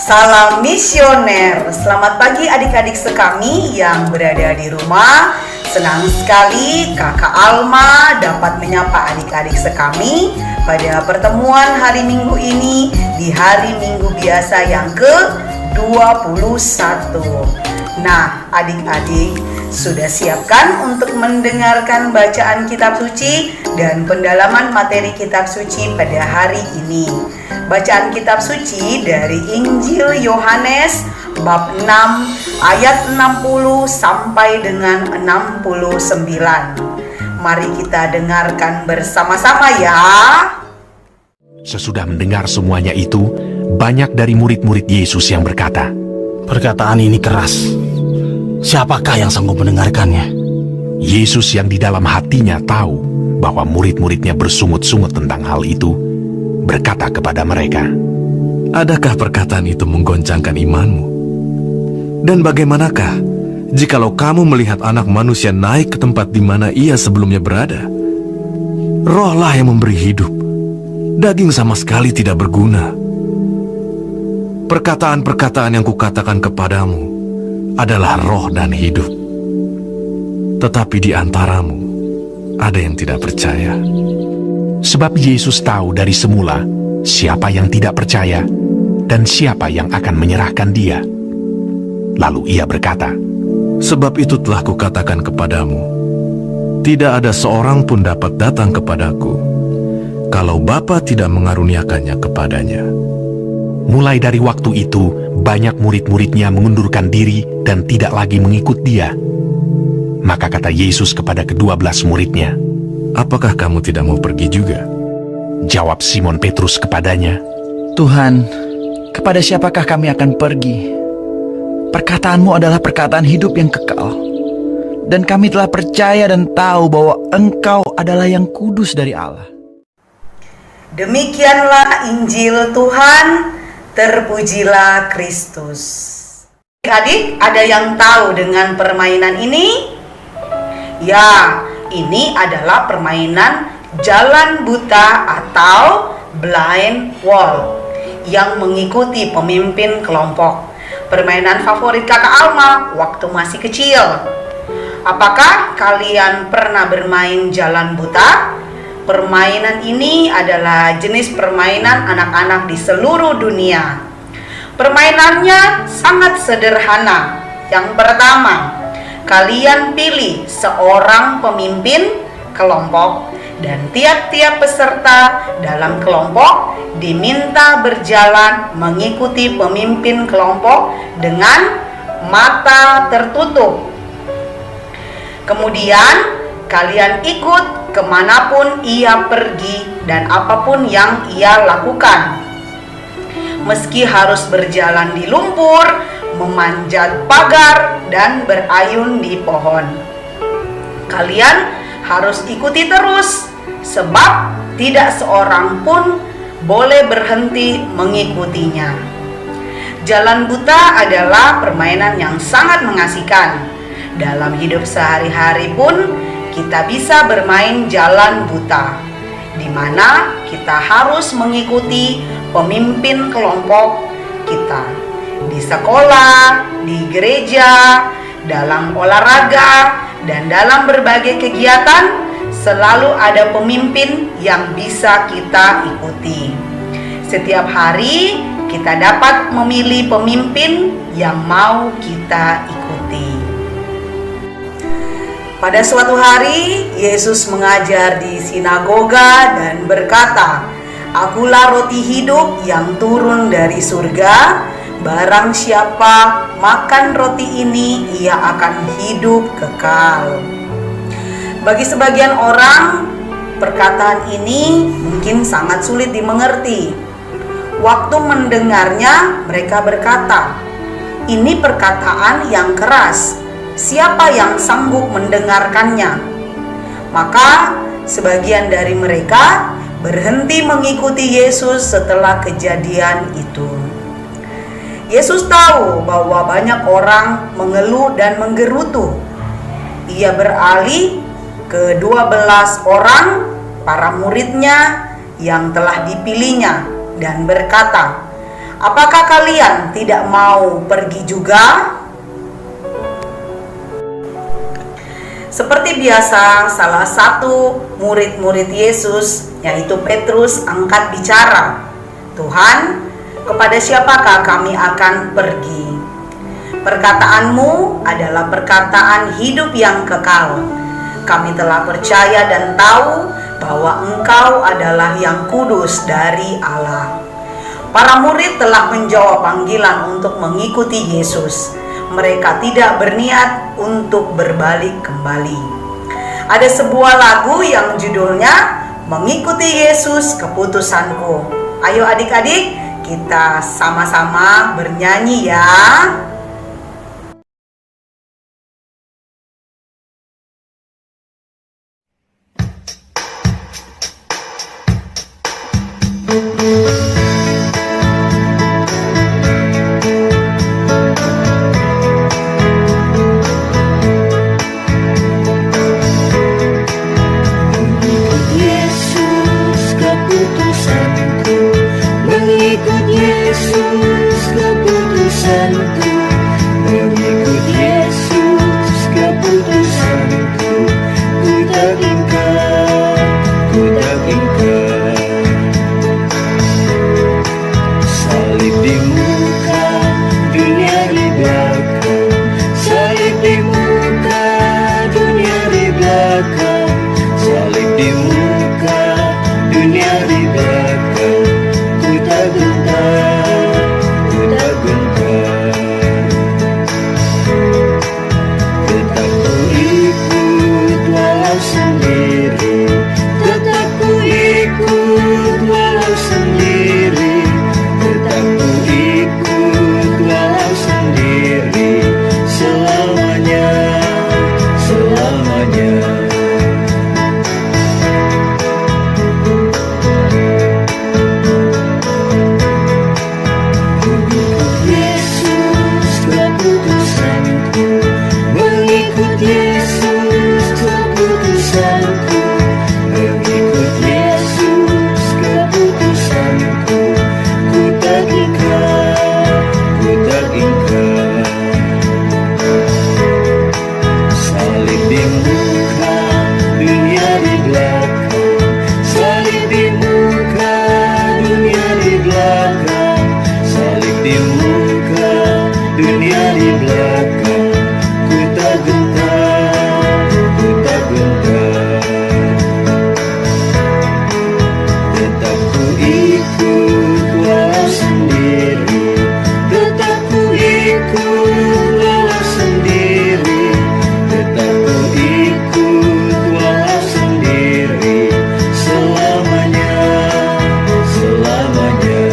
Salam misioner. Selamat pagi adik-adik sekami yang berada di rumah. Senang sekali Kakak Alma dapat menyapa adik-adik sekami pada pertemuan hari Minggu ini di hari Minggu biasa yang ke-21. Nah, adik-adik sudah siapkan untuk mendengarkan bacaan kitab suci dan pendalaman materi kitab suci pada hari ini. Bacaan kitab suci dari Injil Yohanes bab 6 ayat 60 sampai dengan 69. Mari kita dengarkan bersama-sama ya. Sesudah mendengar semuanya itu, banyak dari murid-murid Yesus yang berkata, "Perkataan ini keras. Siapakah yang sanggup mendengarkannya?" Yesus yang di dalam hatinya tahu bahwa murid-muridnya bersungut-sungut tentang hal itu, berkata kepada mereka, "Adakah perkataan itu menggoncangkan imanmu? Dan bagaimanakah jikalau kamu melihat anak manusia naik ke tempat di mana ia sebelumnya berada? Rohlah yang memberi hidup, daging sama sekali tidak berguna. Perkataan-perkataan yang kukatakan kepadamu adalah roh dan hidup. Tetapi di antaramu ada yang tidak percaya." Sebab Yesus tahu dari semula siapa yang tidak percaya dan siapa yang akan menyerahkan dia. Lalu ia berkata, "Sebab itu telah kukatakan kepadamu, tidak ada seorang pun dapat datang kepadaku kalau Bapa tidak mengaruniakannya kepadanya." Mulai dari waktu itu, banyak murid-muridnya mengundurkan diri dan tidak lagi mengikut dia. Maka kata Yesus kepada ke-12 muridnya, "Apakah kamu tidak mau pergi juga?" Jawab Simon Petrus kepadanya, "Tuhan, kepada siapakah kami akan pergi? Perkataanmu adalah perkataan hidup yang kekal. Dan kami telah percaya dan tahu bahwa Engkau adalah yang kudus dari Allah." Demikianlah Injil Tuhan, terpujilah Kristus. Adik-adik, ada yang tahu dengan permainan ini? Ya, ini adalah permainan jalan buta atau blind wall yang mengikuti pemimpin kelompok. Permainan favorit Kakak Alma waktu masih kecil. Apakah kalian pernah bermain jalan buta? Permainan ini adalah jenis permainan anak-anak di seluruh dunia. Permainannya sangat sederhana. Yang pertama, kalian pilih seorang pemimpin kelompok dan tiap-tiap peserta dalam kelompok diminta berjalan mengikuti pemimpin kelompok dengan mata tertutup. Kemudian kalian ikut kemanapun ia pergi dan apapun yang ia lakukan. Meski harus berjalan di lumpur, memanjat pagar, dan berayun di pohon, kalian harus ikuti terus, sebab tidak seorang pun boleh berhenti mengikutinya. Jalan buta adalah permainan yang sangat mengasihkan. Dalam hidup sehari-hari pun kita bisa bermain jalan buta, di mana kita harus mengikuti pemimpin kelompok kita. Di sekolah, di gereja, dalam olahraga, dan dalam berbagai kegiatan selalu ada pemimpin yang bisa kita ikuti. Setiap hari kita dapat memilih pemimpin yang mau kita ikuti. Pada suatu hari, Yesus mengajar di sinagoga dan berkata, "Akulah roti hidup yang turun dari surga. Barang siapa makan roti ini, ia akan hidup kekal." Bagi sebagian orang, perkataan ini mungkin sangat sulit dimengerti. Waktu mendengarnya, mereka berkata, "Ini perkataan yang keras. Siapa yang sanggup mendengarkannya?" Maka sebagian dari mereka berhenti mengikuti Yesus setelah kejadian itu. Yesus tahu bahwa banyak orang mengeluh dan menggerutu. Ia beralih ke 12 orang para muridnya yang telah dipilihnya dan berkata, Apakah kalian tidak mau pergi juga? Seperti biasa, salah satu murid-murid Yesus, yaitu Petrus, angkat bicara. Tuhan, kepada siapakah kami akan pergi? Perkataanmu adalah perkataan hidup yang kekal. Kami telah percaya dan tahu bahwa Engkau adalah yang kudus dari Allah. Para murid telah menjawab panggilan untuk mengikuti Yesus. Mereka tidak berniat untuk berbalik kembali. Ada sebuah lagu yang judulnya Mengikuti Yesus Keputusanku. Ayo adik-adik, kita sama-sama bernyanyi ya. Mengikut Yesus keputusanku, mengikut Yesus keputusanku, ku tak ingkar, ku tak ingkar. Salib di muka, dunia di belakang, salib di muka, dunia di belakang, salib di muka, dunia di belakang. Ku tak gentar, ku tak gentar. Tetap ku ikut walau sendiri, tetap ku ikut walau sendiri, tetap ku ikut walau sendiri, selamanya, selamanya. Mengikut Yesus keputusanku, mengikut Yesus keputusanku, ku tak ingkar, ku tak ingkar. Salib di muka, dunia di belakang, salib di muka, dunia di belakang, salib di muka, dunia di belakang. Ku tak gentar, ku tak gentar. Tetap ku ikut walau sendiri, tetap ku ikut walau sendiri, tetap ku ikut walau sendiri, selamanya, selamanya.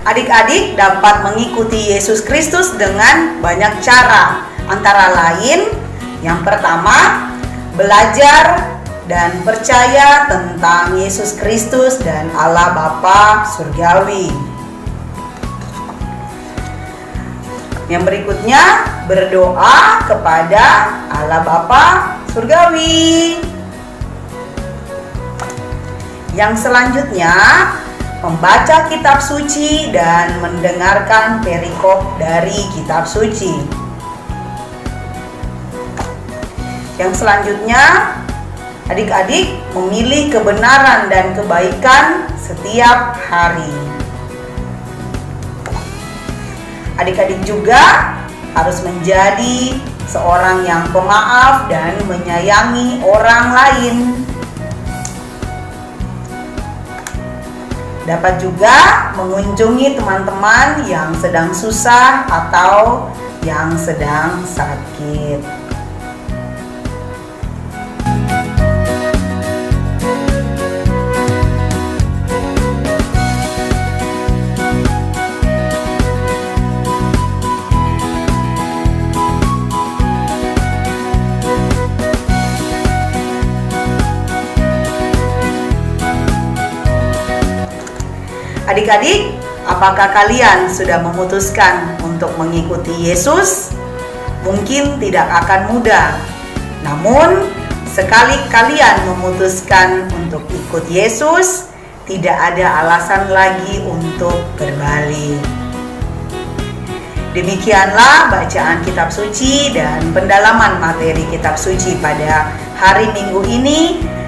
Adik-adik dapat mengikuti Yesus Kristus dengan banyak cara. Antara lain, yang pertama, belajar dan percaya tentang Yesus Kristus dan Allah Bapa Surgawi. Yang berikutnya, berdoa kepada Allah Bapa Surgawi. Yang selanjutnya, membaca kitab suci dan mendengarkan perikop dari kitab suci. Yang selanjutnya, adik-adik memilih kebenaran dan kebaikan setiap hari. Adik-adik juga harus menjadi seorang yang pemaaf dan menyayangi orang lain. Dapat juga mengunjungi teman-teman yang sedang susah atau yang sedang sakit. Adik-adik, apakah kalian sudah memutuskan untuk mengikuti Yesus? Mungkin tidak akan mudah. Namun, sekali kalian memutuskan untuk ikut Yesus, tidak ada alasan lagi untuk berbalik. Demikianlah bacaan kitab suci dan pendalaman materi kitab suci pada hari Minggu ini.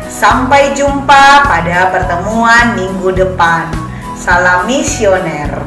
Sampai jumpa pada pertemuan minggu depan. Salam misioner.